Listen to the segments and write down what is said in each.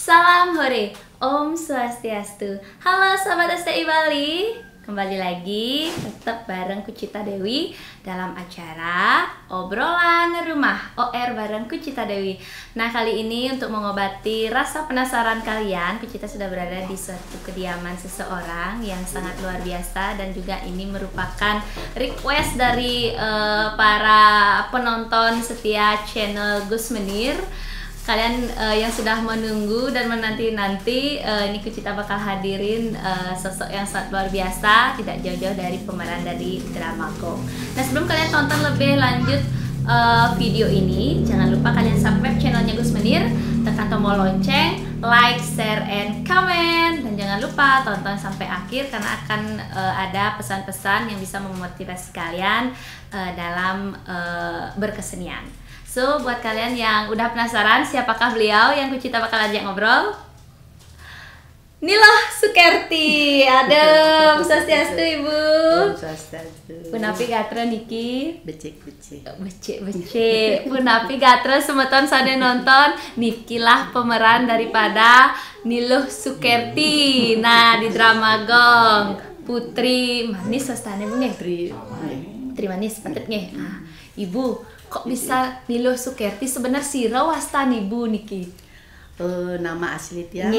Salam hore, Om Swastiastu. Halo Sobat STI Bali, kembali lagi tetap bareng Kucita Dewi dalam acara Obrolan Rumah OR bareng Kucita Dewi. Nah, kali ini untuk mengobati rasa penasaran kalian, Kucita sudah berada di suatu kediaman seseorang yang sangat luar biasa, dan juga ini merupakan request dari para penonton setia channel Gus Menir. Kalian yang sudah menunggu dan menanti-nanti, ini Kucita bakal hadirin sosok yang sangat luar biasa, tidak jauh-jauh dari pemeran dari drama Go. Nah, sebelum kalian tonton lebih lanjut video ini, jangan lupa kalian subscribe channelnya Gus Menir, tekan tombol lonceng, like, share, and comment, dan jangan lupa tonton sampai akhir karena akan ada pesan-pesan yang bisa memotivasi kalian dalam berkesenian. So, buat kalian yang udah penasaran siapakah beliau yang Kucita bakal ajak ngobrol, Niloh Sukerti. Adem, Swastiastu Ibu. Swastiastu. Punapi gatra niki? Becek-becek. Becek-becek. Punapi gatra semeton sade nonton, nikilah pemeran daripada Niloh Sukerti. Nah, di drama Gong, Putri Manis wastane Bu nggih? Putri Manis patet nggih. Ah, Ibu, kok bisa Niloh Sukerti sebenarnya sira wastan Ibu niki? Nama asli dia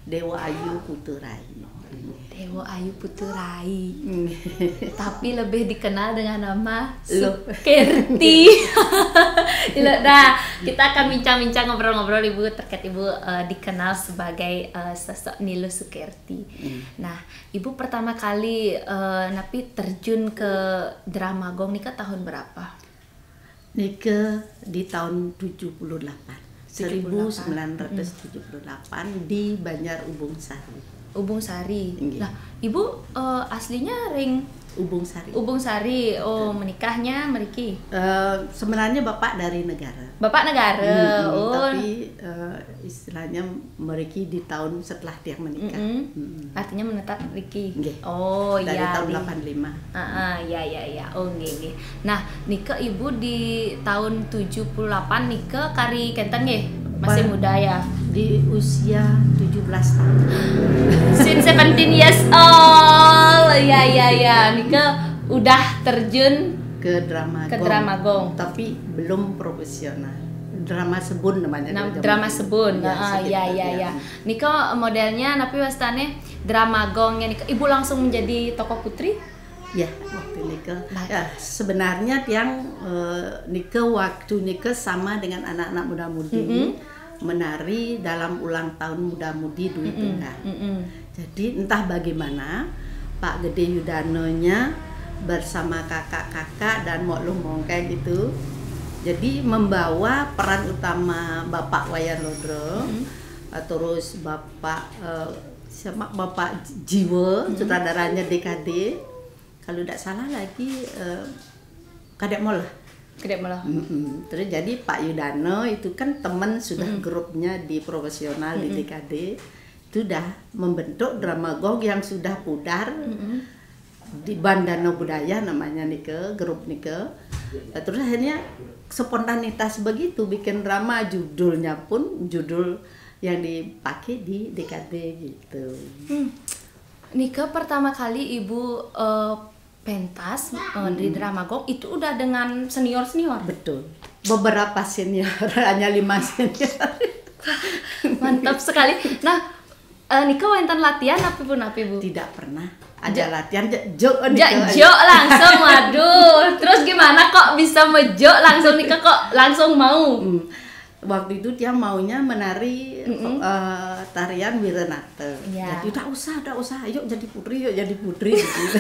Dewa Ayu Puturai. Dewa Ayu Puturai. Tapi lebih dikenal dengan nama Sukerti. Nah, kita akan bincang-bincang, ngobrol-ngobrol Ibu terkait Ibu dikenal sebagai sosok Niloh Sukerti. Nah, Ibu pertama kali napi terjun ke drama Gong nikah tahun berapa? Nikah di tahun 1978 di Banjar Ubung Sari. Ubung Sari. Nah, Ibu aslinya ring Ubung Sari. Ubung Sari. Oh, menikahnya meriki. Sebenarnya bapak dari negara. Bapak negara. Tapi istilahnya meriki di tahun setelah dia menikah. Artinya menetap Riki. Oh, dari tahun 85. Ya. Oh, nggih. Nah, nikah Ibu di tahun 78 nikah kari kenten nggih? Masih muda ya? Di usia 17 tahun. Since 17 years old. Ya. Nikah udah terjun ke drama Gong. Tapi belum profesional. Drama Sebun namanya. Drama Sebun. Ya. Nika modelnya napi wastane drama Gong ya. Ibu langsung menjadi tokoh putri? Ya, waktu nikah. Ya, sebenarnya yang waktu nikah sama dengan anak-anak muda-mudi menari dalam ulang tahun muda-mudi Dwi Tunggal. Jadi entah bagaimana Pak Gede Yudanonya bersama kakak-kakak dan Mokluh Mongkai gitu. Jadi membawa peran utama Bapak Wayan Lodro, terus Bapak Jiwo, sutradaranya DKD. Kalau tidak salah lagi Kadek Mola. Terus jadi Pak Yudano itu kan teman sudah grupnya di profesional di DKD. Itu sudah membentuk drama Gong yang sudah pudar di Bandana Budaya namanya grup Nike. Terus akhirnya spontanitas begitu bikin drama, judulnya pun judul yang dipakai di DKD gitu. Nikah pertama kali Ibu pentas di drama Gong itu udah dengan senior. Betul. Beberapa senior, hanya 5 senior. Mantap sekali. Nah, nikah wonten latihan apa Bu? Tidak pernah. Ada latihan jok langsung. Waduh. Terus gimana kok bisa mejok langsung nikah kok langsung mau? Waktu itu dia maunya menari tarian Wiranata. Jadi udah usah, yuk jadi putri gitu.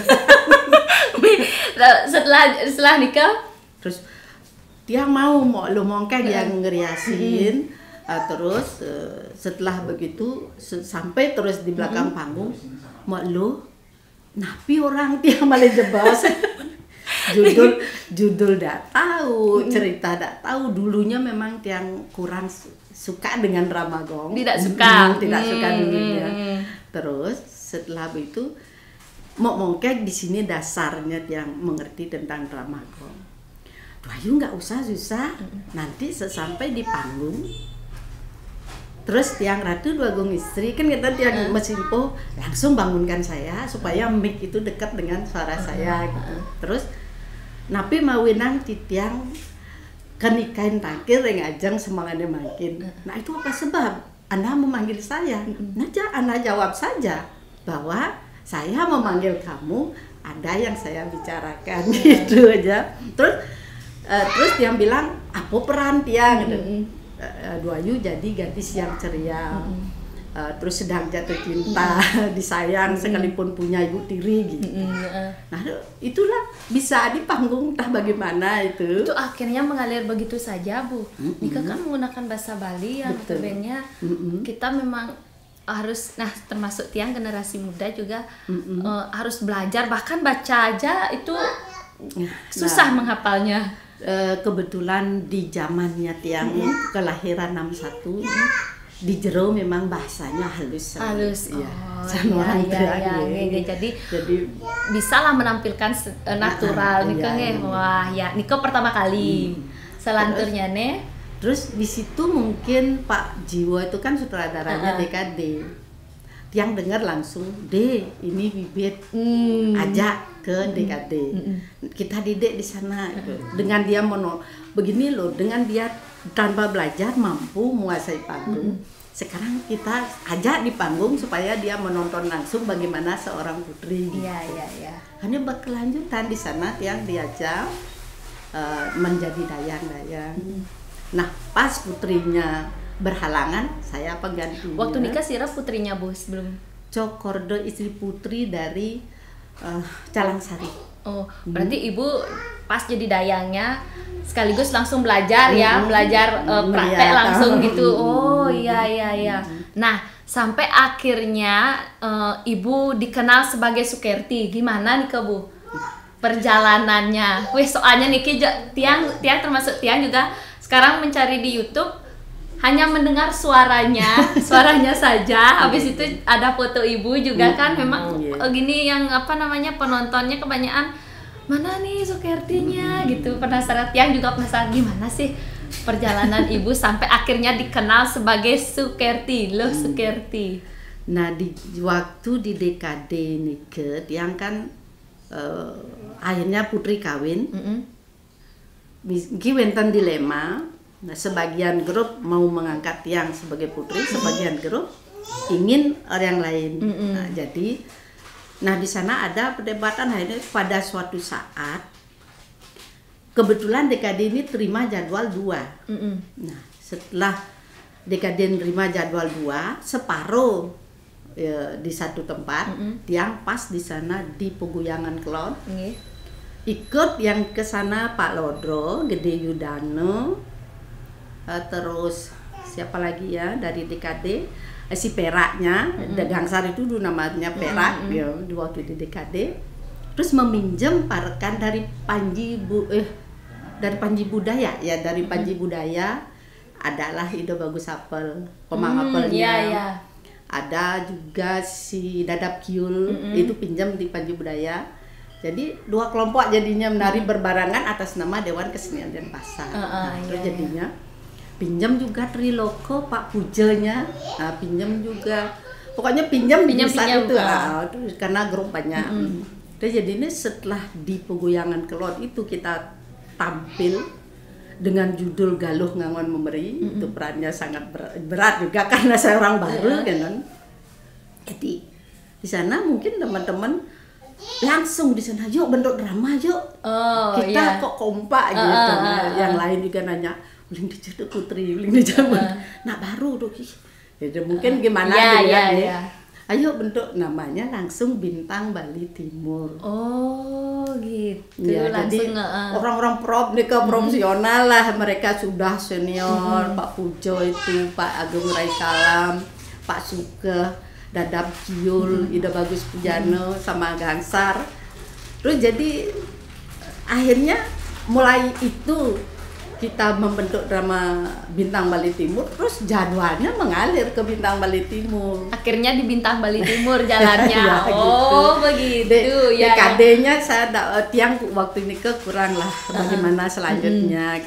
setelah nikah terus dia mau Mokluh Mongkai yang ngeriasin. Terus setelah begitu sampai terus di belakang panggung Mokluh napi orang dia malah jebas. Judul tidak tahu, cerita tidak tahu. Dulunya memang yang kurang suka dengan drama Gong. Tidak suka dulunya. Terus setelah itu Mongkai di sini dasarnya yang mengerti tentang drama Gong. Ayu nggak usah susah. Nanti sesampai di panggung Terus tiang ratu dua gung istri kan kita tiang mesimpo langsung bangunkan saya supaya mic itu dekat dengan suara saya gitu. Terus napi mawinang ti tiang kenikain takir yang ajang semangatnya makin. Nah itu apa sebab Anda memanggil saya? Nah Anda jawab saja bahwa saya memanggil kamu, ada yang saya bicarakan gitu aja. Terus dia bilang apa peran tiang gitu. Duayu jadi gadis yang ceria, terus sedang jatuh cinta, disayang sekalipun punya ibu tiri gitu. Nah itulah bisa di panggung entah bagaimana itu. Itu akhirnya mengalir begitu saja Bu. Nika kan menggunakan bahasa Bali yang notabene kita memang harus, nah termasuk tiang generasi muda juga harus belajar, bahkan baca aja itu susah menghafalnya. Kebetulan di zamannya tiang kelahiran 61 di jero memang bahasanya halus ya. Jadi bisalah menampilkan natural nih wah ya Niko pertama kali selanturnya nih. Terus di situ mungkin Pak Jiwo itu kan sutradaranya DKD. Tiang dengar langsung, ini bibit ajak ke DKD. Kita didik di sana gitu. Dengan dia begini loh, dengan dia tanpa belajar mampu menguasai panggung. Sekarang kita ajak di panggung supaya dia menonton langsung bagaimana seorang putri. Gitu. Iya. Hanya berkelanjutan di sana tiang diajak menjadi dayang-dayang. Nah, pas putrinya berhalangan, saya penggantinya. Waktu nikah Sira putrinya Bu sebelum? Cokordo istri putri dari Calangsari. Oh, berarti Ibu pas jadi dayangnya sekaligus langsung belajar belajar praktek langsung gitu. Oh iya. Nah, sampai akhirnya Ibu dikenal sebagai Sukerti. Gimana nih ke Bu? Perjalanannya. Soalnya Niki tiang termasuk tiang juga sekarang mencari di YouTube hanya mendengar suaranya saja. Habis itu ada foto Ibu juga kan memang gini yang penontonnya kebanyakan mana nih Sukertinya gitu. Penasaran tiang juga penasaran gimana sih perjalanan Ibu sampai akhirnya dikenal sebagai Sukerti, Sukerti. Nah, di waktu di DKD nikah tiang kan akhirnya putri kawin. Wenten dilema. Nah, sebagian grup mau mengangkat tiang sebagai putri, sebagian grup ingin orang lain. Nah, jadi di sana ada perdebatan. Akhirnya pada suatu saat kebetulan DKD ini terima jadwal 2. Nah, setelah DKD terima jadwal 2, separuh di satu tempat, tiang pas di sana di Peguyangan Kelon. Ikut yang ke sana Pak Lodro, Gede Yudano, terus siapa lagi ya dari DKD, si Peraknya, Gangsar itu dulu namanya Perak ya, di waktu di DKD. Terus meminjam parekan dari Panji Budaya ya, dari Panji Budaya adalah Ido Bagus Apel, Pemang Apelnya. Ada juga si Dadap Kiul, itu pinjam di Panji Budaya. Jadi 2 kelompok jadinya menari berbarengan atas nama Dewan Kesenian Denpasar. Terus jadinya pinjam juga Triloko Pak Pujanya, pinjam juga, pokoknya pinjam itu karena grup banyak. Terus jadinya setelah di Peguyangan Kelon itu kita tampil dengan judul Galuh Ngangon Memberi. Itu perannya sangat berat juga karena saya orang baru kan. Jadi di sana mungkin teman-teman langsung di sana, yuk bentuk drama yuk. Kita kok kompak gitu. Yang lain juga nanya, uling dijadi putri, uling dijadi. Nah baru tuh, jadi mungkin gimana ya. Ayo bentuk namanya langsung Bintang Bali Timur. Oh gitu. Ya, langsung jadi orang-orang profesional lah, mereka sudah senior. Pak Pujo itu, Pak Agung Rai Kalam, Pak Suke, Dadap Kiul, Ida Bagus Pujano, sama Gangsar. Terus jadi akhirnya mulai itu kita membentuk drama Bintang Bali Timur, terus jadwalnya mengalir ke Bintang Bali Timur. Akhirnya di Bintang Bali Timur jalannya. Ya, begitu. DKD-nya saya tiang waktu ini kurang lah bagaimana selanjutnya.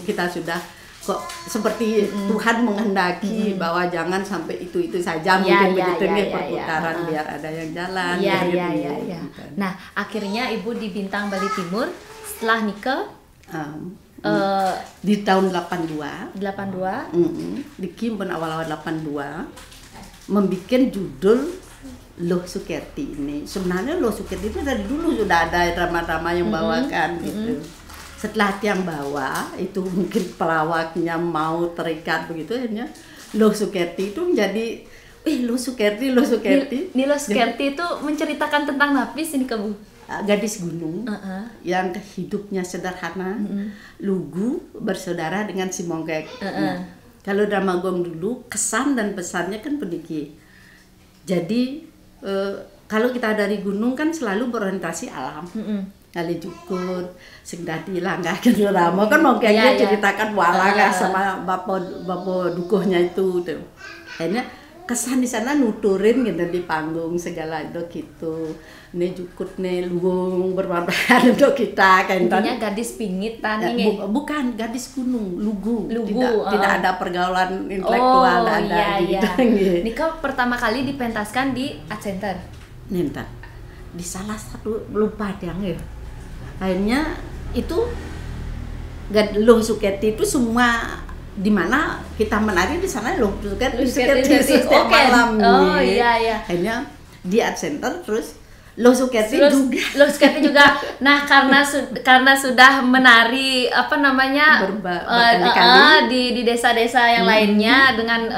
Kita sudah kok seperti Tuhan menghendaki bahwa jangan sampai itu saja mungkin begitu nih perputaran biar ada yang jalan. Iya. Nah, akhirnya Ibu di Bintang Bali Timur setelah nikah di tahun 82. Di Kim awal-awal 82 membuat judul Loh Sukerti ini. Sebenarnya Loh Sukerti itu dari dulu sudah ada drama-drama yang bawakan gitu. Setelah Tiang bawa, itu mungkin pelawaknya mau terikat begitu, akhirnya Loh Sukerti itu menjadi Loh Sukerti. Ini Loh Sukerti itu menceritakan tentang Napis ini Bu? Gadis gunung yang hidupnya sederhana, lugu, bersaudara dengan si Mongkek. Nah, kalau drama Gong dulu, kesan dan pesannya kan pendiki. Jadi, kalau kita dari gunung kan selalu berorientasi alam. Kali Jukur, sing dadi langgah gitu ramo kan mau kayaknya ceritakan walangah sama bapak dukuhnya itu tuh. Akhirnya kesan di sana nuturin gitu di panggung segala itu gitu. Nih Jukut nih lugung bermanfaat untuk kita kan. Intinya gadis pingit tani. Bukan gadis gunung, lugu. Tidak ada pergaulan intelektual gitu. Nika pertama kali dipentaskan di Art Center. Nentar. Di salah satu lupa yang akhirnya itu Loh Sukerti itu semua di mana kita menari di sana Loh Sukerti setiap malam. Akhirnya di Art Center terus Loh Sukerti juga. Nah, karena sudah menari berkali-kali di desa-desa yang lainnya dengan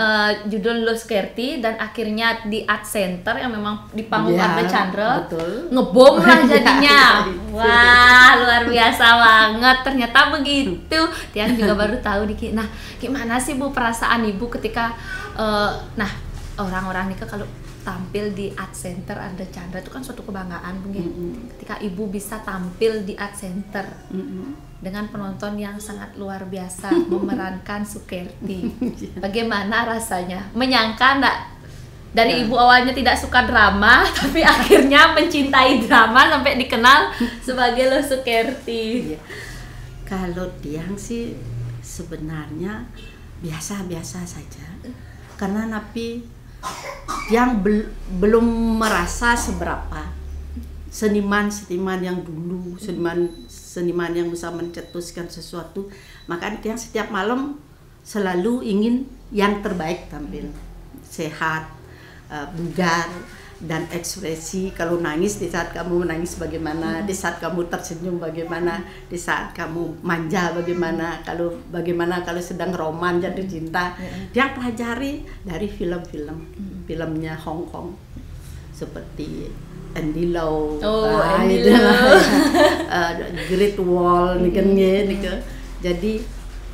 judul Loh Sukerti dan akhirnya di Art Center yang memang di panggung Arda Chandra ngebom lah jadinya. Wah, luar biasa banget. Ternyata begitu. Tiang juga baru tahu dikit. Nah, gimana sih Bu perasaan Ibu ketika orang-orang nikah kalau tampil di Art Center Arda Chandra itu kan suatu kebanggaan ketika Ibu bisa tampil di Art Center dengan penonton yang sangat luar biasa memerankan Sukerti. Bagaimana rasanya? Menyangka enggak? Dari Ibu awalnya tidak suka drama tapi akhirnya mencintai drama sampai dikenal sebagai Loh Sukerti. Kalau Tiang sih sebenarnya biasa-biasa saja karena Napi yang belum merasa seberapa seniman yang dulu, seniman yang bisa mencetuskan sesuatu, makanya Tiang setiap malam selalu ingin yang terbaik tampil, sehat, bugar dan ekspresi. Kalau nangis, di saat kamu menangis bagaimana, di saat kamu tersenyum bagaimana, di saat kamu manja bagaimana, bagaimana kalau sedang roman jatuh cinta. Dia pelajari dari filmnya Hong Kong seperti Andy Lau, Great Wall Jadi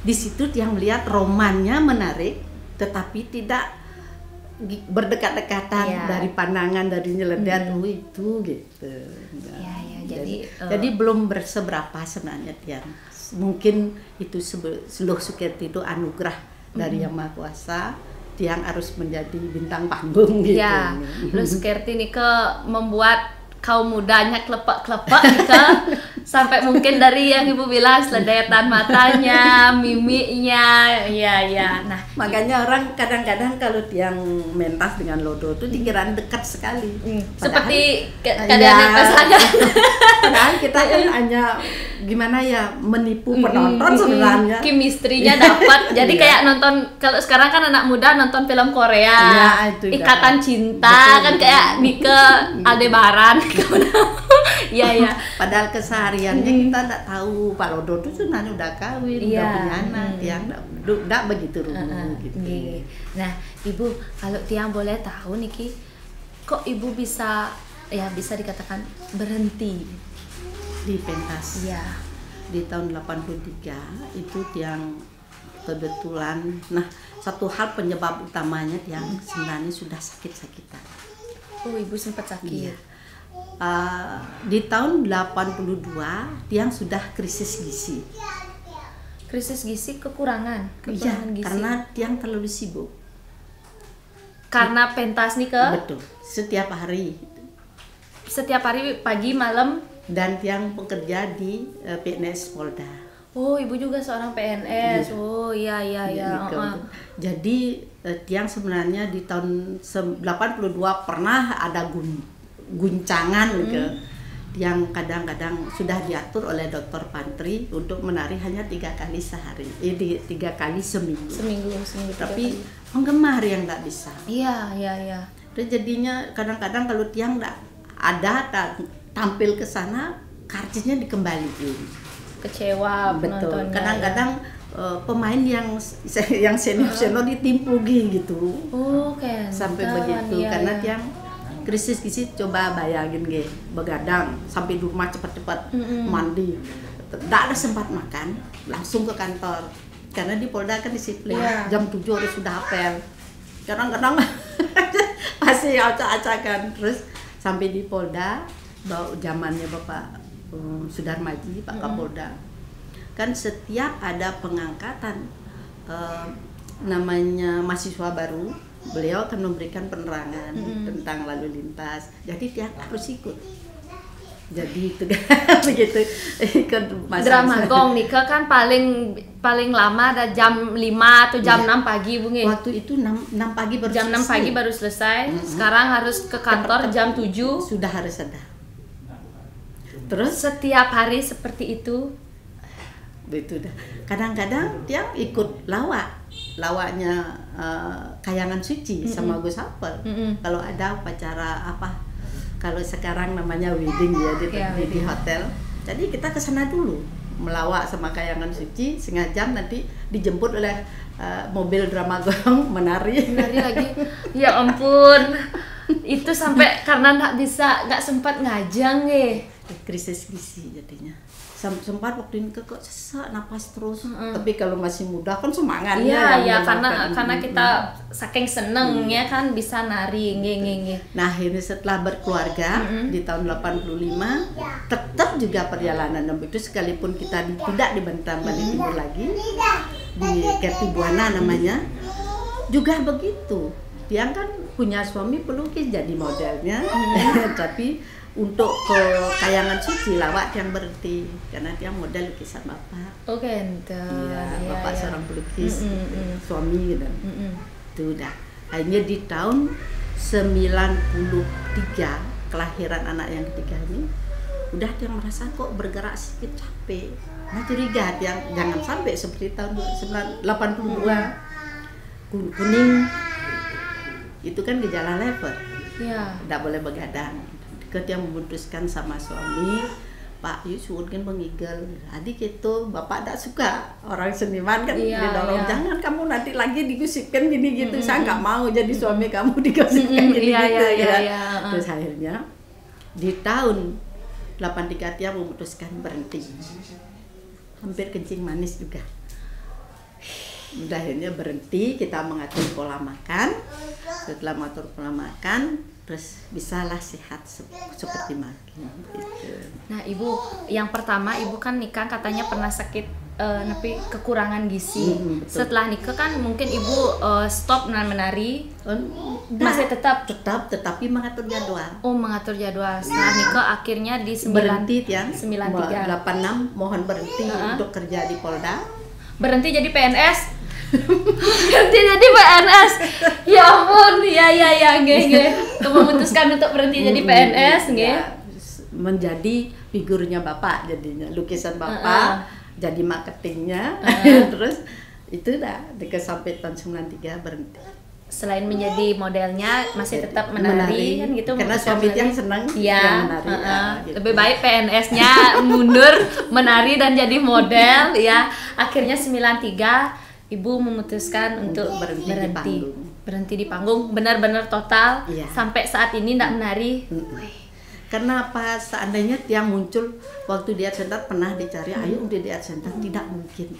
di situ dia melihat romannya menarik tetapi tidak berdekat-dekatan dari pandangan, dari nyeledat itu gitu. Jadi belum berseberapa sebenarnya Tiang. Mungkin itu Loh Sukerti itu anugerah dari Yang Maha Kuasa. Tiang harus menjadi bintang panggung gitu. Ya, Loh Sukerti ini membuat kaum mudanya klepek-klepek gitu. Sampai mungkin dari yang Ibu bilang seledetan matanya, mimiknya, Nah, makanya orang kadang-kadang kalau Tiang mentas dengan Lodo itu dikira dekat sekali. Seperti keadaan pasangan. Padahal kita kan hanya gimana ya menipu penonton sebenarnya. Chemistry-nya dapat. Jadi kayak nonton, kalau sekarang kan anak muda nonton film Korea. Ikatan Cinta kan kayak Nike Aldebaran. Iya. Padahal kesehariannya kita tidak tahu Pak Lodo itu sebenarnya udah kawin, udah punya anak, Tiang tidak begitu gitu. Nah, Ibu, kalau Tiang boleh tahu niki, kok Ibu bisa dikatakan berhenti di pentas? Iya. Di tahun 83 itu Tiang kebetulan. Nah, satu hal penyebab utamanya Tiang sebenarnya sudah sakit-sakitan. Oh, Ibu sempat sakit. Iya. Di tahun 82 Tiang sudah krisis gizi. Krisis gizi kekurangan gizi. Karena Tiang terlalu sibuk. Karena pentas nih ke? Betul. Setiap hari pagi malam. Dan Tiang bekerja di PNS Polda. Oh, ibu juga seorang PNS. Iya. Oh, iya. Jadi tiang sebenarnya di tahun 82 pernah ada guncangan gitu. Yang kadang-kadang sudah diatur oleh Dokter Pantri untuk menari hanya 3 kali sehari, 3 kali seminggu. Seminggu. Tapi penggemar yang nggak bisa. Iya. Terus jadinya kadang-kadang kalau tiang nggak ada tampil ke sana, karcisnya dikembaliin. Kecewa Betul. penontonnya. Kadang-kadang pemain yang senior ditimpugi gitu. Oh, kan. Sampai begitu karena tiang krisis coba bayangin begadang sampai di rumah cepat-cepat mandi, tidak ada sempat makan, langsung ke kantor karena di Polda kan disiplin. Jam 7 harus sudah apel, kadang-kadang masih acak-acakan. Terus sampai di Polda, zamannya Bapak Sudarmaji, Pak Kapolda, kan setiap ada pengangkatan namanya mahasiswa baru, beliau akan memberikan penerangan tentang lalu lintas. Jadi tiap harus ikut. Jadi itu begitu ikut drama gong nikah kan paling lama ada jam 5 atau jam 6 pagi Bu. Waktu itu 6 pagi baru jam 6 pagi baru selesai. Sekarang harus ke kantor jam 7 sudah harus ada. Terus setiap hari seperti itu. Begitu dah. Kadang-kadang dia ikut lawaknya Kayangan Suci sama Gus Hapel. Kalau ada upacara apa, kalau sekarang namanya wedding ya di hotel. Jadi kita ke sana dulu melawak sama Kayangan Suci, setengah jam nanti dijemput oleh mobil drama gong menari lagi. Ya ampun. Itu sampai karena nggak sempat ngajang krisis gizi jadinya. Sempat waktu ini kok sesak napas terus, tapi kalau masih muda kan semangatnya. Iya karena kita saking senengnya kan bisa nari nge. Nah ini setelah berkeluarga di tahun 85 tetap juga perjalanan itu, sekalipun kita tidak di Bentang Bali Timur lagi di Kertibuana namanya juga begitu. Dia kan punya suami pelukis jadi modelnya, tapi untuk ke Kayangan Suci lawak yang berhenti karena dia model lukisan bapak. Oke, ente. Bapak seorang pelukis, suami gitu. Itu udah. Akhirnya di tahun 93 kelahiran anak yang ketiga ini, udah dia merasa kok bergerak sedikit capek. Nah curiga dia jangan sampai seperti tahun 82 kuning. Itu kan gejala lever. Iya. Tidak boleh begadang. Ketika memutuskan sama suami, Pak Yusuf kan mengigal, adik itu bapak tak suka orang seniman kan didorong, jangan kamu nanti lagi digosipkan gini gitu, saya nggak mau jadi suami kamu digosipkan gini gitu ya. Terus akhirnya di tahun 83 dia memutuskan berhenti, hampir kencing manis juga. Udah akhirnya berhenti, kita mengatur pola makan. Setelah mengatur pola makan, terus bisalah sehat seperti makin gitu. Nah ibu, yang pertama ibu kan nikah katanya pernah sakit tapi kekurangan gizi. Setelah nikah kan mungkin ibu stop menari. Masih tetapi mengatur jadwal. Oh mengatur jadwal. Setelah nikah akhirnya di berhenti yang 93 86 mohon berhenti untuk kerja di Polda. Berhenti jadi PNS. Berhenti jadi PNS. Ya ampun, ya memutuskan untuk berhenti jadi PNS menjadi figurnya bapak, jadinya lukisan bapak, jadi marketingnya. Terus itu dah sampai tahun 93 berhenti. Selain menjadi modelnya masih tetap menari kan gitu, karena suami yang senang menari. Gitu. Lebih baik PNS-nya mundur menari dan jadi model ya. Akhirnya 93 ibu memutuskan untuk berhenti di panggung benar-benar total sampai saat ini tidak menari. Karena apa, seandainya tiang muncul waktu di Art Center pernah dicari, ayo untuk di Art Center, tidak mungkin.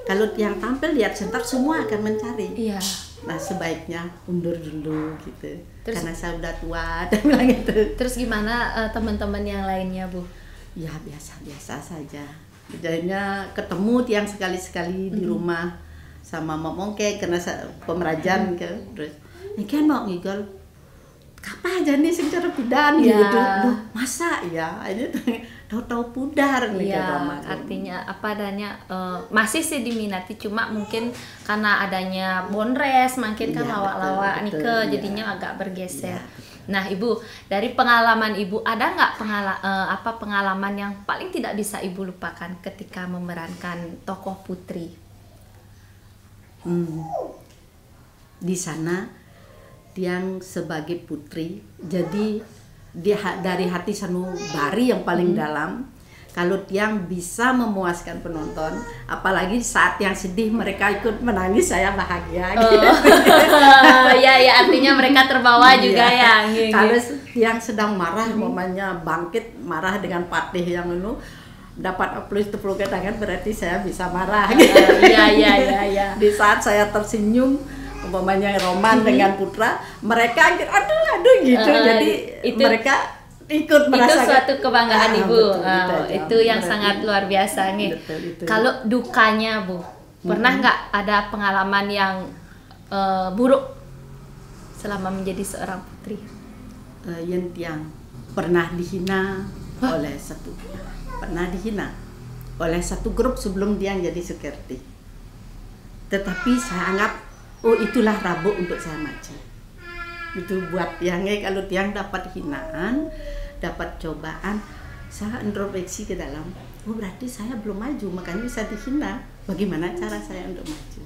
Kalau tiang tampil di Art Center semua akan mencari. Iya. Nah sebaiknya undur dulu gitu. Terus, karena saya udah tua dan bilang gitu. Terus gimana teman-teman yang lainnya Bu? Ya biasa-biasa saja. Jadinya ketemu tiang sekali-sekali di rumah sama Momongke karena pemerajan ke, terus ini kan mau ngigal kapan aja nih sing cara bidan gitu. Duh, masa ya ini tahu-tahu pudar nih Iya, artinya apa adanya masih sih diminati, cuma mungkin karena adanya bonres makin kan Iya, lawak-lawak betul, Nike betul, jadinya iya. agak bergeser. Iya. Nah, Ibu, dari pengalaman Ibu ada nggak pengalaman yang paling tidak bisa Ibu lupakan ketika memerankan tokoh putri? Di sana Tiang sebagai putri, jadi dari hati sanubari yang paling dalam, kalau Tiang bisa memuaskan penonton, apalagi saat yang sedih mereka ikut menangis, saya bahagia. Gitu. Ya, artinya mereka terbawa juga ya. Kalau Tiang sedang marah, momennya bangkit marah dengan patih yang itu dapat aplaus tepuk tangan, berarti saya bisa marah. Iya. Di saat saya tersenyum, umpamanya Roman dengan Putra, mereka aduh gitu. Jadi mereka ikut merasakan. Itu suatu kebanggaan Ibu. Betul, itu yang sangat luar biasa nih. Betul. Kalau dukanya Bu, pernah nggak ada pengalaman yang buruk selama menjadi seorang putri? Yang Tiang pernah dihina oleh satu grup sebelum Tiang jadi security. Tetapi saya anggap itulah rabuk untuk saya maju. Itu buat Tiangnya, kalau Tiang dapat hinaan, dapat cobaan, saya introspeksi ke dalam. Berarti saya belum maju, makanya bisa dihina. Bagaimana cara saya untuk maju?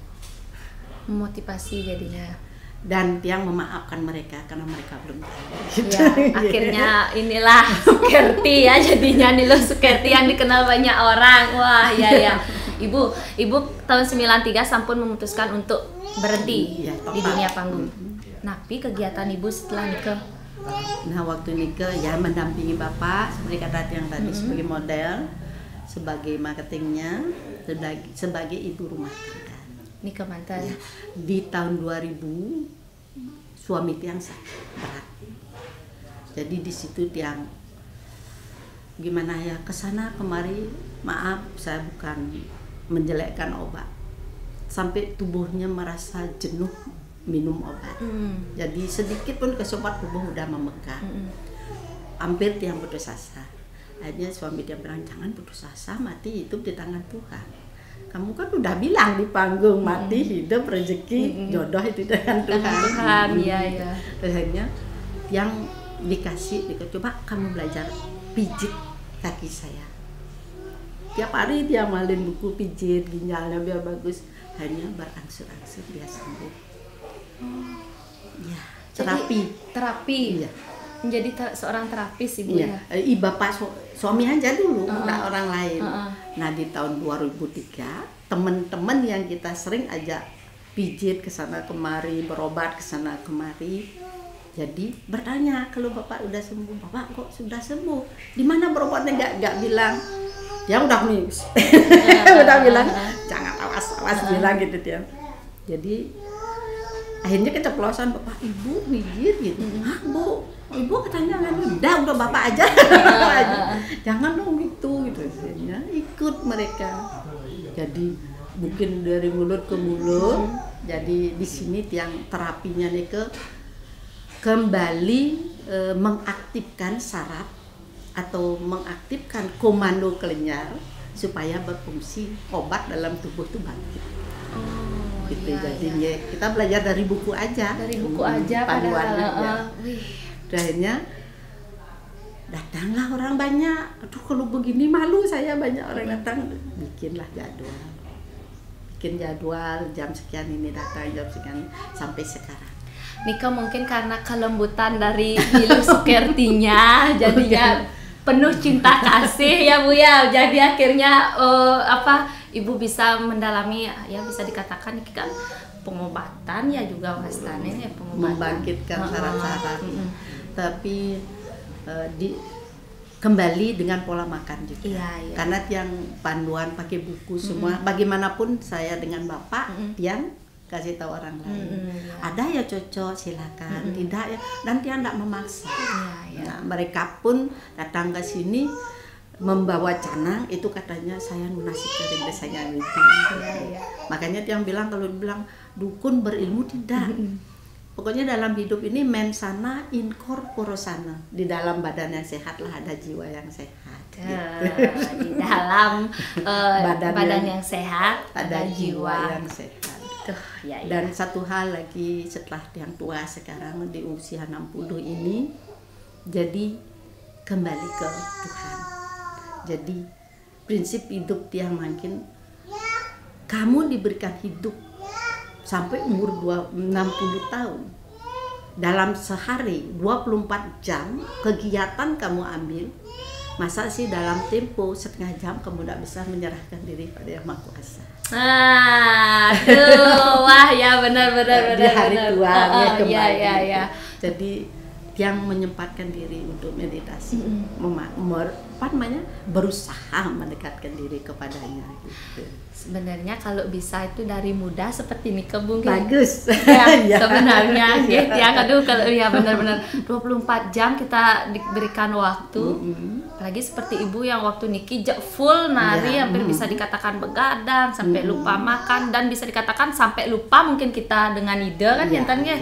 Motivasi jadinya. Dan Tiang memaafkan mereka karena mereka belum tahu. Ya, akhirnya inilah Sukerti ya, jadinya nih lo Sukerti yang dikenal banyak orang. Wah, ya. Ibu tahun 93 sampun memutuskan untuk berhenti di dunia panggung. Tapi kegiatan Ibu setelah nikah? Nah, waktu nikah ya mendampingi Bapak seperti kata Tiang tadi, sebagai model, sebagai marketingnya, sebagai ibu rumah tangga. Nikah mantan. Ya. Di tahun 2000 suami Tiang sakit berat. Jadi di situ Tiang gimana ya, kesana kemari, maaf saya bukan menjelekkan obat, sampai tubuhnya merasa jenuh minum obat. Jadi sedikit pun kesopat tubuh udah memekar. Hampir Tiang putus asa. Akhirnya suami dia bilang, jangan putus asa, mati hidup di tangan Tuhan. Kamu kan udah bilang di panggung, mati hidup rezeki jodoh itu dengan Tuhan. Iya. Akhirnya Tiang dikasih, coba kamu belajar pijit kaki saya. Tiap hari dia malin buku pijit ginjalnya biar bagus. Hanya berangsur-angsur dia sembuh. Ya, terapi. Iya. Menjadi seorang terapis Ibu ya. Bapak suami aja dulu, enggak orang lain. Nah, di tahun 2003, teman-teman yang kita sering ajak pijit ke sana kemari, berobat ke sana kemari. Jadi bertanya, kalau Bapak udah sembuh, Bapak kok sudah sembuh? Di mana berobatnya? Enggak bilang. Dia udah nih. Udah bilang, jangan awas bilang gitu dia. Jadi akhirnya keceplosan, Bapak Ibu mijit gitu. Hah, Bu? Ibu katanya kan udah Bapak aja. Jangan dong gitu. Akhirnya ikut mereka. Jadi mungkin dari mulut ke mulut. Jadi di sini Tiang terapinya nih kembali mengaktifkan saraf atau mengaktifkan komando kelenjar supaya berfungsi obat dalam tubuh itu bangkit. Gitu. Jadi kita belajar dari buku aja. Panduannya. Akhirnya datanglah orang banyak. Aduh, kalau begini malu saya, banyak orang datang. Bikinlah jadwal jam sekian ini datang, jam sekian sampai sekarang. Nika mungkin karena kelembutan dari Hilu Sukertinya jadinya penuh cinta kasih ya Bu ya. Jadi akhirnya Ibu bisa mendalami ya, bisa dikatakan ini kan pengobatan ya juga Mas Tane ya, pengobatan membangkitkan saraf-saraf. Tapi kembali dengan pola makan juga. Iya. Karena Tiang panduan pakai buku semua. Bagaimanapun saya dengan Bapak, Tiang kasih tahu orang lain. Ada ya cocok, silakan. Tidak ya, dan Tiang tidak memaksa. Nah, mereka pun datang ke sini membawa canang, itu katanya saya nasi kering desanya itu. Makanya Tiang bilang, kalau dibilang dukun berilmu, tidak. pokoknya dalam hidup ini mens sana in corpore sana, di dalam badan yang sehat lah ada jiwa yang sehat. Di dalam badan yang sehat ada jiwa yang sehat. Tuh, ya, ya. Dan satu hal lagi, setelah yang tua sekarang di usia 60 ini, jadi kembali ke Tuhan. Jadi prinsip hidup dia makin, kamu diberikan hidup sampai umur 60 tahun. Dalam sehari 24 jam kegiatan kamu ambil. Masa sih dalam tempo setengah jam kamu tidak bisa menyerahkan diri pada Yang Maha Kuasa. Wah ya benar Di hari tua kembali. Ya. Jadi yang menyempatkan diri untuk meditasi, berusaha mendekatkan diri kepadanya gitu. Sebenarnya kalau bisa itu dari muda seperti ini mungkin bagus ya, sebenarnya gitu ya. Aduh kalau ya benar-benar 24 jam kita diberikan waktu, apalagi seperti ibu yang waktu Niki full nari hampir bisa dikatakan begadang sampai lupa makan, dan bisa dikatakan sampai lupa mungkin kita dengan ide kan intinya.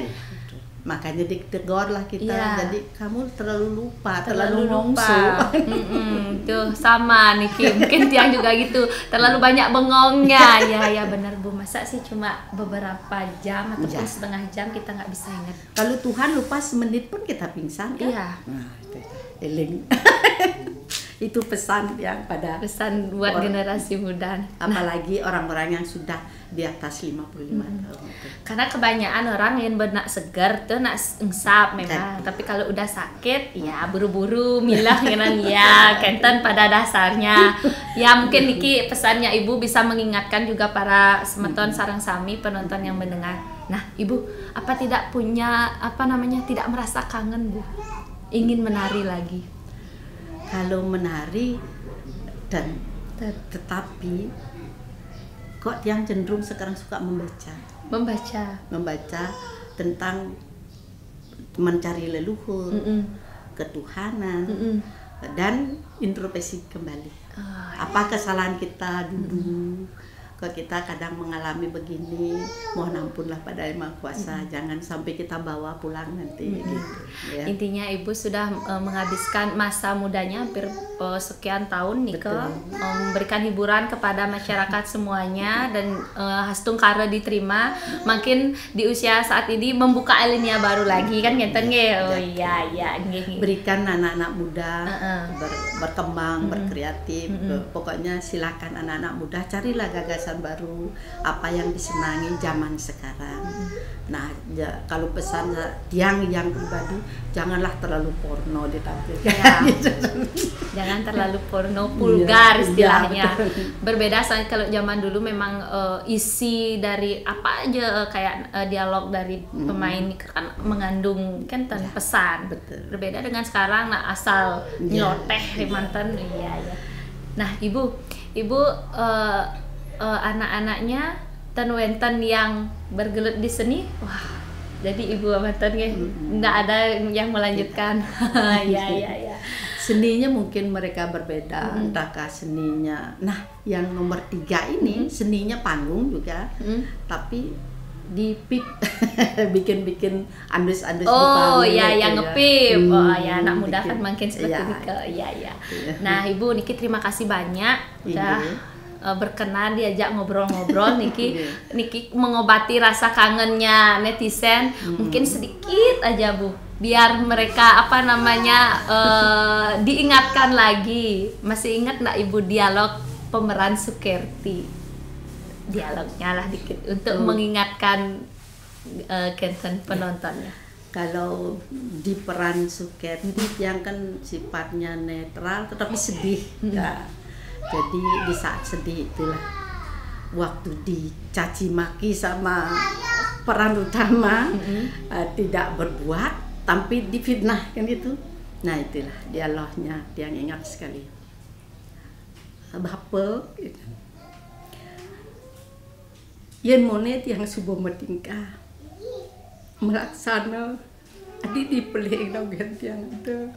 Makanya ditegur lah kita, jadi kamu terlalu lupa, terlalu ngongsu. Tuh sama Niki, mungkin tiang juga gitu, terlalu banyak bengongnya. Ya benar Bu, masa sih cuma beberapa jam ataupun setengah jam kita nggak bisa ingat. Kalau Tuhan lupa semenit pun kita pingsan kan? Iya. Nah, itu eling. Itu pesan yang pada pesan buat generasi muda, apalagi orang-orang yang sudah di atas 55 tahun. Karena kebanyakan orang yang benak segar tuh nak engsap memang, tapi kalau udah sakit ya buru-buru milah kenan ya kenten pada dasarnya. Ya mungkin Niki pesannya Ibu bisa mengingatkan juga para semeton sareng sami penonton yang mendengar. Nah, Ibu apa tidak punya tidak merasa kangen Bu? Ingin menari lagi? Kalau menari dan tetapi kok yang cenderung sekarang suka membaca tentang mencari leluhur, ketuhanan, dan introspeksi kembali. Apa kesalahan kita dulu? Kalau kita kadang mengalami begini, mohon ampunlah pada Yang Maha Kuasa, jangan sampai kita bawa pulang nanti. Gitu, ya. Intinya Ibu sudah menghabiskan masa mudanya hampir sekian tahun nih memberikan hiburan kepada masyarakat semuanya, dan hastung kara diterima. Makin di usia saat ini membuka alinea baru lagi kan ngeten nggih. Oh iya. Berikan anak-anak muda berkembang, berkreatif. Pokoknya silakan anak-anak muda carilah gagasan baru, apa yang disenangi zaman sekarang. Nah, kalau pesan yang pribadi, janganlah terlalu porno ditampilkan. Jangan terlalu porno, vulgar istilahnya. Berbeda soalnya kalau zaman dulu memang isi dari apa aja kayak dialog dari pemain kan mengandung kan pesan. Betul. Berbeda dengan sekarang, nah asal nyoteh mantan. Iya. Nah, Ibu anak-anaknya tenwenten yang bergelut di seni, wah, jadi Ibu amatan nggak ada yang melanjutkan. Ya. Seninya mungkin mereka berbeda, entahkah seninya. Nah, yang nomor 3 ini seninya panggung juga, tapi di pip bikin andus-andus di panggung. Oh ya, yang ngepip. Oh ya, anak muda kan makin seperti itu. Iya. Nah, Ibu Niki terima kasih banyak udah berkenan diajak ngobrol-ngobrol. Niki mengobati rasa kangennya netizen. Mungkin sedikit aja Bu, biar mereka diingatkan lagi. Masih ingat nggak Ibu dialog pemeran Sukerti? Dialognya lah dikit untuk mengingatkan kenten penontonnya. Kalau di peran Sukerti yang kan sifatnya netral tetapi sedih. Jadi di saat sedih itulah waktu dicaci maki sama peran utama, tidak berbuat tapi difitnah kan itu. Nah, itulah dialognya yang ingat sekali. Bapak yen monet yang subuh metingkah melaksana adi dipelih nang tiang itu.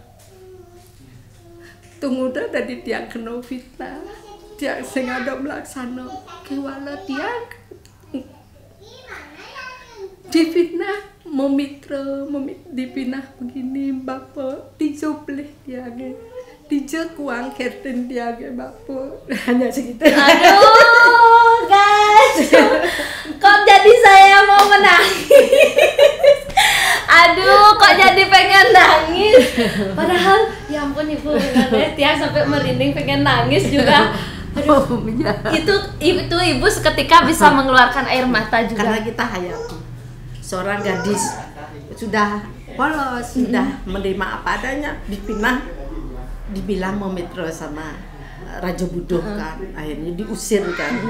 Tunggu dah dari tiang kena fitnah, tiang sing ada melaksana kewala tiang difitnah memitra dipinah begini bapak dijobleh tiage dijakuang kerten tiage bapak hanya segitu. Aduh guys, kok jadi saya mau menangis. Aduh, kok jadi pengen nangis. Padahal ya ampun ibu, Tiang sampai merinding pengen nangis juga. Aduh, itu ibu seketika bisa mengeluarkan air mata juga. Karena kita hayati seorang gadis sudah polos, sudah menerima apa adanya, dipinah, dibilang mau metro sama Raja Buduh kan, akhirnya diusir kan.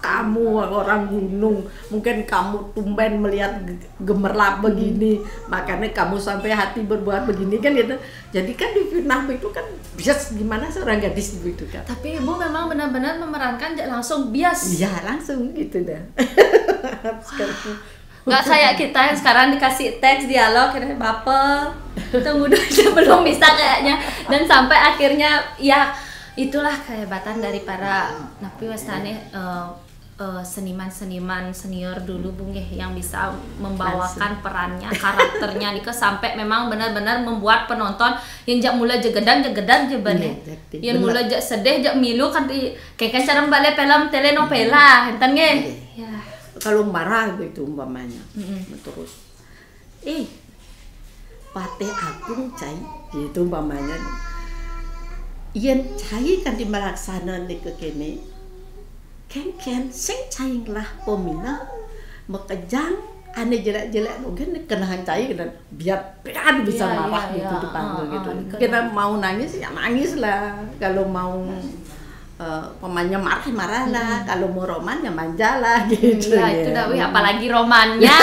Kamu orang gunung, mungkin kamu tumben melihat gemerlap begini, makanya kamu sampai hati berbuat begini kan gitu. Jadi kan dipinah itu kan bias gimana seorang gadis begitu kan. Tapi ibu memang benar-benar memerankan langsung bias. Iya langsung gitu dah. Nggak kayak kita yang sekarang dikasih teks dialog kira baper, tunggu dulu belum bisa kayaknya, dan sampai akhirnya ya itulah kehebatan dari para napi wastane seniman-seniman senior dulu Bung yang bisa membawakan perannya, karakternya nih sampai memang benar-benar membuat penonton yang jak mulai jegedan jebane. Yang mulai jak sedih jak milu kan kayak cara balik film telenovela enten nge. Ya. Kalau marah gitu umpamanya. Terus Patih Agung cai gitu umpamanya. Yen cai kan di malaksana ni ke kene ken sing cai lah pemina mekejang ane jelek-jelek mungkin kenahan cai dan biar bisa marah gitu dipanggil gitu. Kita mau nangis ya nangis lah, kalau mau pemainnya marah lah, kalau mau roman ya manja lah gitu. Nah, itu dah apalagi romannya.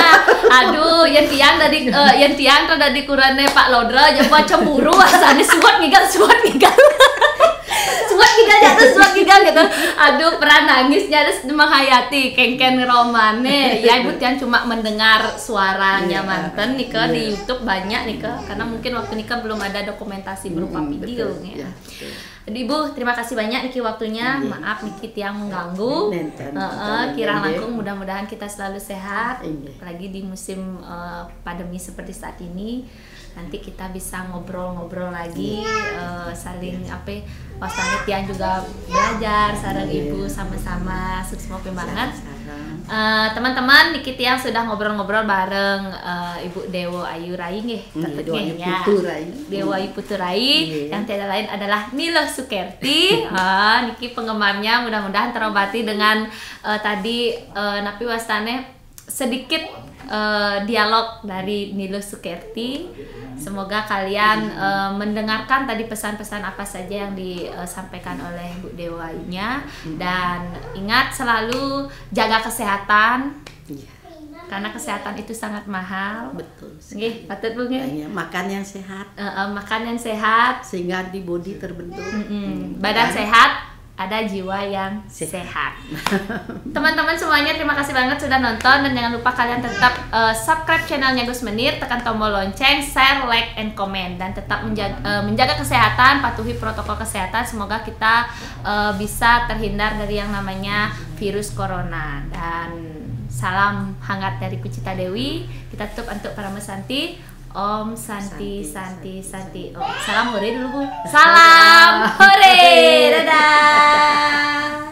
Aduh, yang tiang dari kurane Pak Lodra ya buat cemburu asane suat ngigal. Suat gigal gitu. Aduh, peran nangisnya terus menghayati kengken romane. Ya ibu tiang cuma mendengar suaranya manten nika di YouTube banyak nika, karena mungkin waktu nika belum ada dokumentasi berupa video ya. Jadi Ibu, terima kasih banyak Niki waktunya. Maaf Niki tiang mengganggu. Kirang langkung, mudah-mudahan kita selalu sehat. Apalagi di musim pandemi seperti saat ini. Nanti kita bisa ngobrol-ngobrol lagi, saling wastane tiang juga belajar sareng Ibu sama-sama sukses banget. Teman-teman, Niki tiang sudah ngobrol-ngobrol bareng Ibu Dewo Ayu Rai nggih, Dewo Ayu Putu Rai, yang tidak lain adalah Nilo Sukerti. Niki penggemarnya mudah-mudahan terobati dengan tadi napi wastane sedikit dialog dari Nilo Sukerti. Semoga kalian mendengarkan tadi pesan-pesan apa saja yang disampaikan oleh Bu Dewa Ayunya, dan ingat selalu jaga kesehatan. Karena kesehatan itu sangat mahal. Betul. Nggih, patut Bu nggih. Makan yang sehat. Makan yang sehat sehingga di body terbentuk. Badan sehat, ada jiwa yang sehat. Teman-teman semuanya, terima kasih banget sudah nonton, dan jangan lupa kalian tetap subscribe channelnya Gus Menir, tekan tombol lonceng, share, like, and comment, dan tetap menjaga kesehatan, patuhi protokol kesehatan. Semoga kita bisa terhindar dari yang namanya virus corona. Dan salam hangat dari Kucita Dewi. Kita tutup untuk para mesanti. Om Santi Om. Salam hore dulu Bu. Salam hore. Dadah.